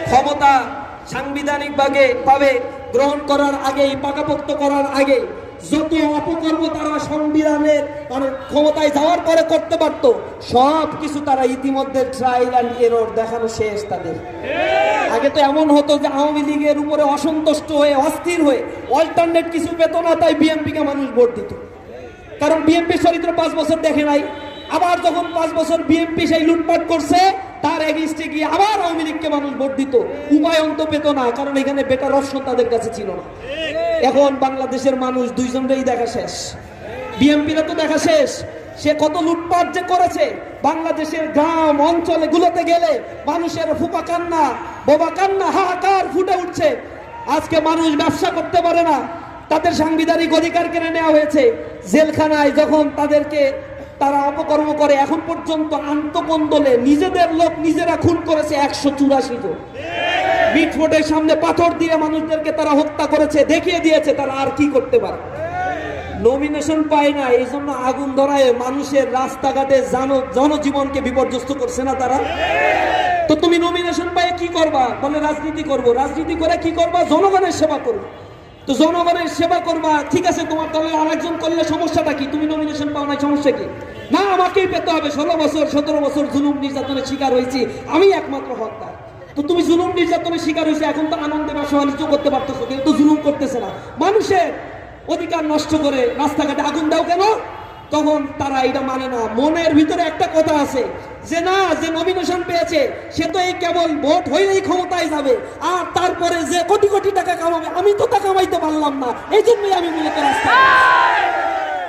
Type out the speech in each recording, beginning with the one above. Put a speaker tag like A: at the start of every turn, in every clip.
A: ক্ষমতা সাংবিধানিকভাবে গ্রহণ করার আগেই, পাকাপোক্ত করার আগে যত অপকর্ম তারা সংবিধানের ক্ষমতায় যাওয়ার পরে করতে পারত, সব কিছু তারা ইতিমধ্যে ট্রায়াল অ্যান্ড এরর দেখানো শেষ তাদের। আগে তো এমন হতো যে আওয়ামী লীগের উপরে অসন্তুষ্ট হয়ে, অস্থির হয়ে অল্টারনেট কিছু পেত না, তাই বিএনপিকে মানুষ ভোট দিত। কারণ বিএনপির চরিত্র 5 বছর দেখে নাই। আবার যখন 5 বছর বিএনপি সেই লুটপাট করছে, তার এগেইনস্টে গিয়ে আবার আওয়ামী লীগকে মানুষ ভোট দিত। উপায় অন্ত পেত না, কারণ এখানে বেটার অপশন তাদের কাছে ছিল না। এখন বাংলাদেশের মানুষ দুইজনেরই দেখা শেষ। বিএনপিরা তো দেখা শেষ, সে কত লুটপাট যে করেছে। বাংলাদেশের গ্রাম অঞ্চলে গুলোতে গেলে মানুষের ফুপা কান্না, বোবা কান্না, হাহাকার ফুটে উঠছে। আজকে মানুষ ব্যবসা করতে পারে না, তাদের সাংবিধানিক অধিকার কেড়ে নেওয়া হয়েছে। জেলখানায় যখন তাদেরকে তারা অপকর্ম করে, এখন পর্যন্ত আন্তকন্দলে নিজেদের লোক নিজেরা খুন করেছে 184 জন। মিটফোর্টের সামনে পাথর দিয়ে মানুষদেরকে তারা হত্যা করেছে, দেখিয়ে দিয়েছে তারা আর কি করতে পারে। নমিনেশন পায় না, এই জন্য আগুন ধরায় মানুষের রাস্তাঘাটে জনজীবনকে বিপর্যস্ত করছে না তারা। তো তুমি নমিনেশন পায় কি করবা? বলে রাজনীতি করব। রাজনীতি করে কি করবা? জনগণের সেবা করবো। তো জনগণের সেবা করবা, ঠিক আছে, তোমার দলের আরেকজন করলে সমস্যাটা কি? তুমি নমিনেশন পাও না, সমস্যা কি? না, আমাকেই পেতে হবে। 16 বছর 17 বছর জুলুম নির্যাতনের শিকার হয়েছি, আমি একমাত্র হকদার। তো তুমি জুলুম নির্যাতনের শিকার হয়েছে, এখন তো আনন্দে ব্যবসা বাণিজ্য করতে পারতেছো, কিন্তু জুলুম করতেছে না। মানুষের অধিকার নষ্ট করে রাস্তাঘাটে আগুন দাও কেন? তখন তারা এটা মানে না। মনের ভিতরে একটা কথা আছে যে না, যে নমিনেশন পেয়েছে সে তো এই কেবল ভোট হইলেই ক্ষমতায় যাবে, আর তারপরে যে কোটি কোটি টাকা কামাবে, আমি তো তা কামাইতে পারলাম না, এই জন্যই আমি মূলত রাস্তায়।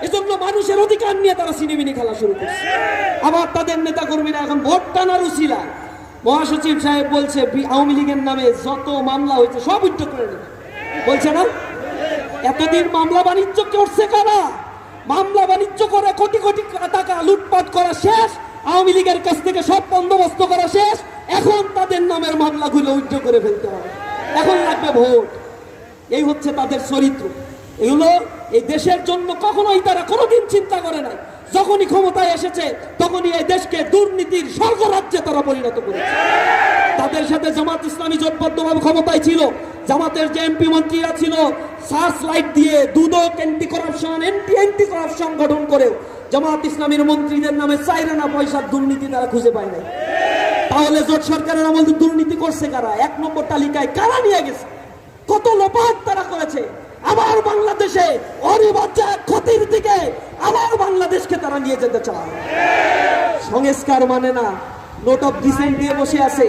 A: এই জন্য মানুষের অধিকার নিয়ে তারা সিনেমিনি খেলা শুরু করছে। আবার তাদের নেতা কর্মীরা এখন ভোট টানার উছিলা, মহাসচিব সাহেব বলছে আওয়ামী লীগের নামে যত মামলা হয়েছে সব উচ্চ করে নেবে, বলছে না? এতদিন মামলা বাণিজ্য করছে কারা? মামলা বাণিজ্য করে কোটি কোটি টাকা লুটপাট করা শেষ, আওয়ামী লীগের কাছ থেকে সব বন্দোবস্ত করা শেষ। এখন তাদের নামের মামলাগুলো উচ্চ করে ফেলতে হবে, এখন লাগবে ভোট। এই হচ্ছে তাদের চরিত্র। এগুলো এই দেশের জন্য কখনোই তারা কোনোদিন চিন্তা করে নাই। যখনই ক্ষমতায় এসেছে তখনই এই দেশকে দুর্নীতির স্বর্গরাজ্যে তারা পরিণত করেছে। তাদের সাথে জামাত ইসলামী জোটবদ্ধভাবে ক্ষমতায় ছিল। জামাতের যে এমপি মন্ত্রীরা ছিল, সার্চ লাইট দিয়ে দুদক অ্যান্টি কারাপশন গঠন করেও জামাত ইসলামীর মন্ত্রীদের নামে 4 আনা পয়সার দুর্নীতি তারা খুঁজে পায় নাই। তাহলে জোট সরকারের আমলে দুর্নীতি করছে কারা? 1 নম্বর তালিকায় কারা নিয়ে গেছে? কত লোপাট তারা করেছে। আবার বাংলাদেশে অনিবার্য ক্ষতির দিকে আবার বাংলাদেশকে তারা নিয়ে যেতে চায়। সংস্কার মানে না, নোট অফ ডিসেন্ট দিয়ে বসে আছে।